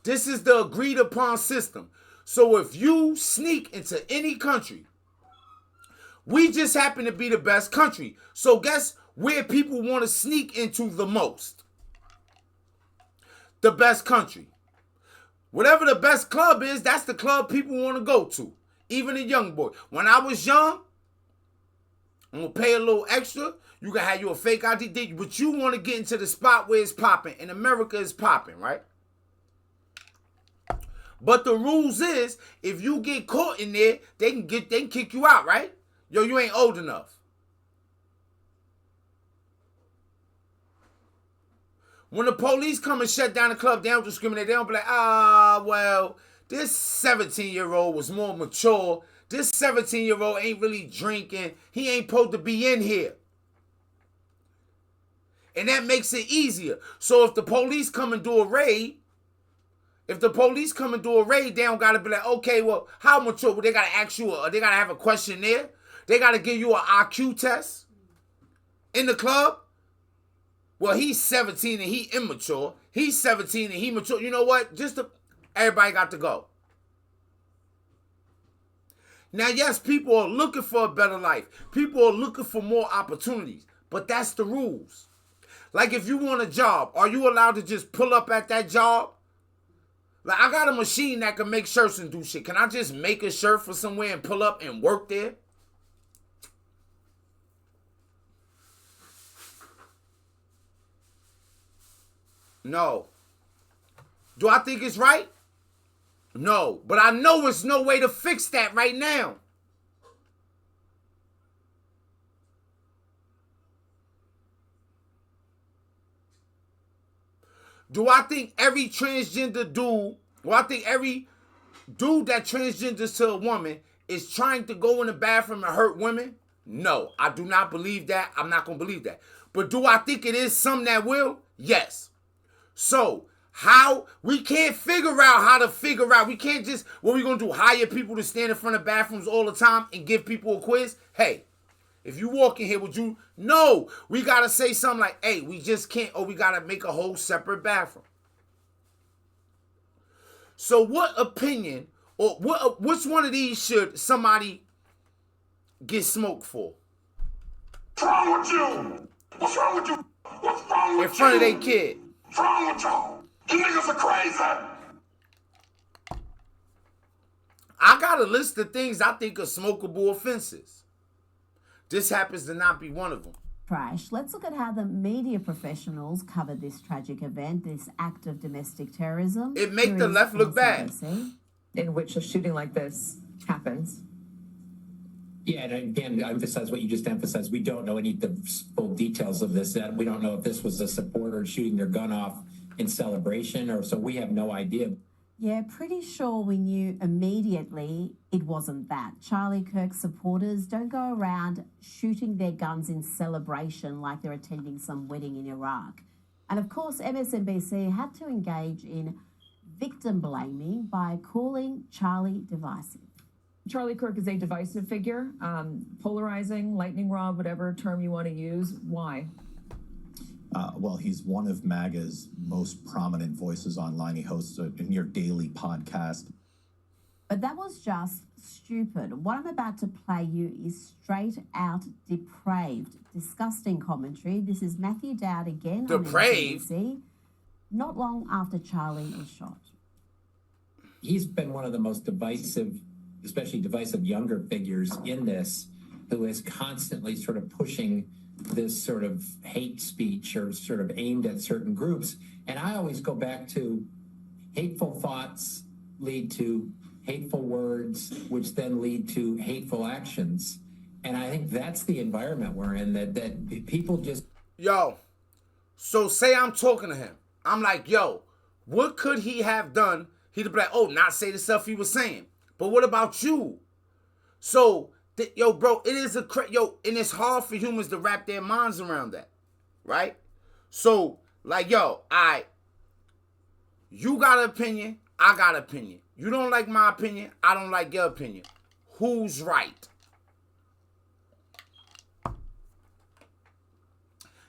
This is the agreed upon system. So if you sneak into any country, we just happen to be the best country. So guess where people want to sneak into the most? The best country. Whatever the best club is, that's the club people want to go to. Even a young boy. When I was young, I'm going to pay a little extra. You can have you a fake ID, but you want to get into the spot where it's popping. And America is popping, right? But the rules is, if you get caught in there, they can kick you out, right? Yo, you ain't old enough. When the police come and shut down the club, they don't discriminate. They don't be like, well, this 17-year-old was more mature. This 17-year-old ain't really drinking. He ain't supposed to be in here. And that makes it easier. So if the police come and do a raid, they don't got to be like, okay, well, how mature? Well, they got to ask you, they got to have a questionnaire. They got to give you an IQ test in the club. Well, he's 17 and he immature. He's 17 and he mature. You know what? Everybody got to go. Now, yes, people are looking for a better life. People are looking for more opportunities. But that's the rules. Like if you want a job, are you allowed to just pull up at that job? Like I got a machine that can make shirts and do shit. Can I just make a shirt for somewhere and pull up and work there? No. Do I think it's right? No. But I know there's no way to fix that right now. Do I think every transgender dude, every dude that transgenders to a woman is trying to go in the bathroom and hurt women? No, I do not believe that. I'm not going to believe that. But do I think it is some that will? Yes. So, we can't figure out how to figure out. We can't just, what we going to do, hire people to stand in front of bathrooms all the time and give people a quiz? Hey, if you walk in here, would you? No, we got to say something like, hey, we just can't, or we got to make a whole separate bathroom. So what opinion, or which one of these should somebody get smoked for? What's wrong with you? What's wrong with you? What's wrong with you? In front of their kid. What's wrong with y'all? You niggas are crazy. I got a list of things I think are smokable offenses. This happens to not be one of them. Crash. Let's look at how the media professionals covered this tragic event, this act of domestic terrorism. It make the left look bad. In which a shooting like this happens. Yeah, and again, I emphasize what you just emphasized. We don't know any of the full details of this. We don't know if this was a supporter shooting their gun off in celebration, or so we have no idea. Yeah, pretty sure we knew immediately it wasn't that. Charlie Kirk supporters don't go around shooting their guns in celebration like they're attending some wedding in Iraq. And of course, MSNBC had to engage in victim blaming by calling Charlie divisive. Charlie Kirk is a divisive figure, polarizing, lightning rod, whatever term you want to use. Why? Well, he's one of MAGA's most prominent voices online. He hosts a near daily podcast. But that was just stupid. What I'm about to play you is straight out depraved, disgusting commentary. This is Matthew Dowd again Depraved? on MSNBC, not long after Charlie was shot. He's been one of the most divisive, especially divisive younger figures in this, who is constantly sort of pushing this sort of hate speech or sort of aimed at certain groups. And I always go back to hateful thoughts lead to hateful words, which then lead to hateful actions. And I think that's the environment we're in, that people just... Yo, so say I'm talking to him. I'm like, yo, what could he have done? He'd be like, oh, not say the stuff he was saying. But what about you? So... yo, bro, it is and it's hard for humans to wrap their minds around that, right? So, like, yo, you got an opinion, I got an opinion. You don't like my opinion, I don't like your opinion. Who's right?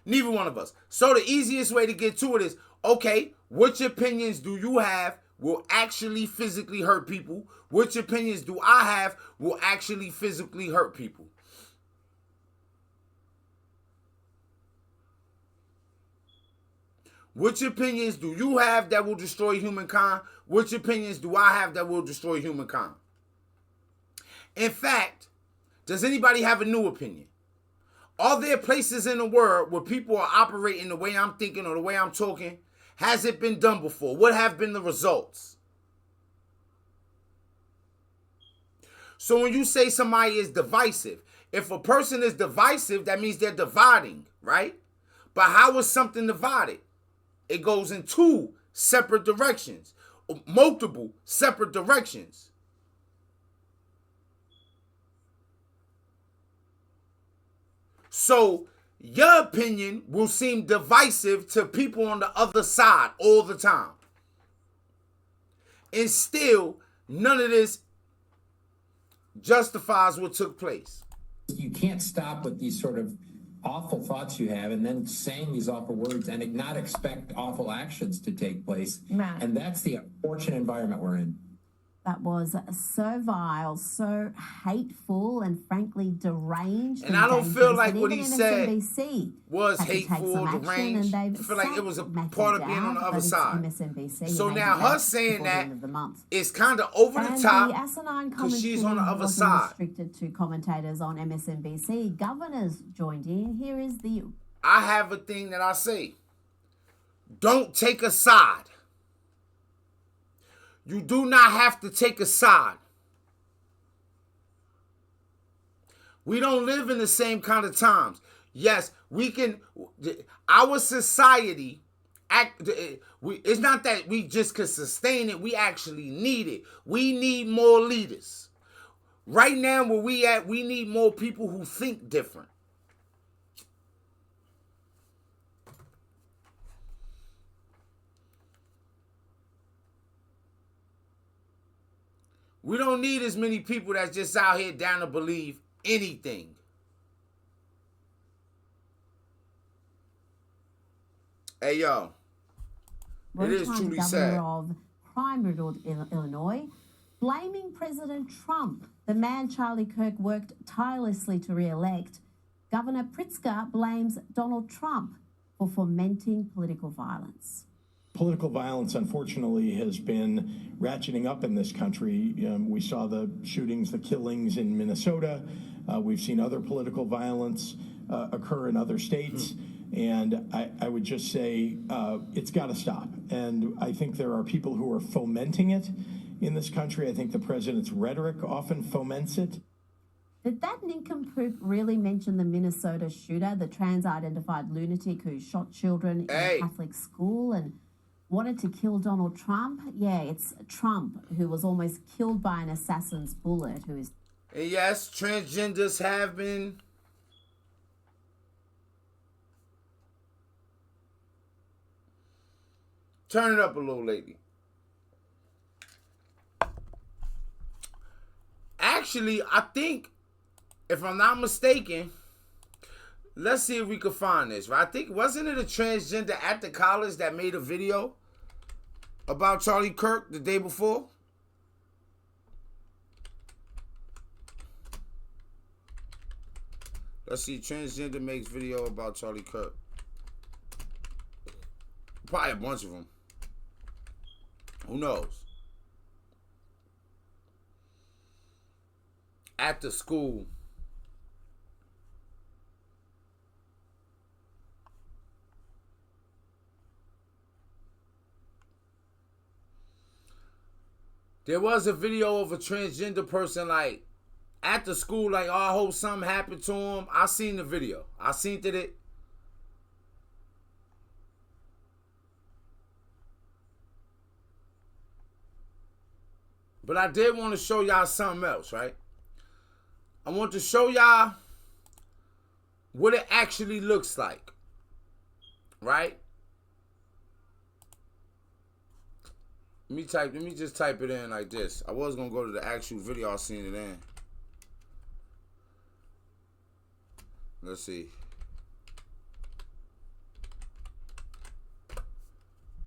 Neither one of us. So the easiest way to get to it is, okay, which opinions do you have? will actually physically hurt people? Which opinions do I have will actually physically hurt people? Which opinions do you have that will destroy humankind? Which opinions do I have that will destroy humankind? In fact, does anybody have a new opinion? Are there places in the world where people are operating the way I'm thinking or the way I'm talking? Has it been done before? What have been the results? So when you say somebody is divisive, if a person is divisive, that means they're dividing, right? But how is something divided? It goes in two separate directions, multiple separate directions. So your opinion will seem divisive to people on the other side all the time. And still, none of this justifies what took place. You can't stop with these sort of awful thoughts you have and then saying these awful words and not expect awful actions to take place. Matt. And that's the unfortunate environment we're in. That was so vile, so hateful, and frankly deranged. And I don't feel like what he said MSNBC was had to take hateful, some action, deranged. and I feel like it was a Matthew part of being on the down, other but it's side. MSNBC, So and they now did her that saying before the that end of the month. is kind of over the And top the asinine because she's on the commentary other wasn't side. restricted to commentators on MSNBC. Governors joined in. Here is the... I have a thing that I say. Don't take a side. You do not have to take a side. We don't live in the same kind of times. Yes, we can. Our society, it's not that we just could sustain it. We actually need it. We need more leaders. Right now, where we at, we need more people who think different. We don't need as many people that's just out here down to believe anything. Hey, yo. It is truly governor sad. of crime-riddled Illinois, blaming President Trump. The man Charlie Kirk worked tirelessly to re-elect. Governor Pritzker blames Donald Trump for fomenting political violence. Political violence, unfortunately, has been ratcheting up in this country. We saw the shootings, the killings in Minnesota. We've seen other political violence occur in other states. And I would just say it's got to stop. And I think there are people who are fomenting it in this country. I think the president's rhetoric often foments it. Did that nincompoop really mention the Minnesota shooter, the trans-identified lunatic who shot children in a Catholic school and wanted to kill Donald Trump? Yeah, it's Trump, who was almost killed by an assassin's bullet, who is... And yes, transgenders have been... Turn it up a little, lady. Actually, I think, if I'm not mistaken, let's see if we can find this, right? I think, wasn't it a transgender at the college that made a video about Charlie Kirk the day before? Let's see, transgender makes video about Charlie Kirk. Probably a bunch of them. Who knows? At the school. There was a video of a transgender person, like, at the school, like, oh, I hope something happened to him. I seen the video. I seen it. But I did want to show y'all something else, right? I want to show y'all what it actually looks like, right? Let me just type it in like this. I was gonna go to the actual video I seen it in. Let's see.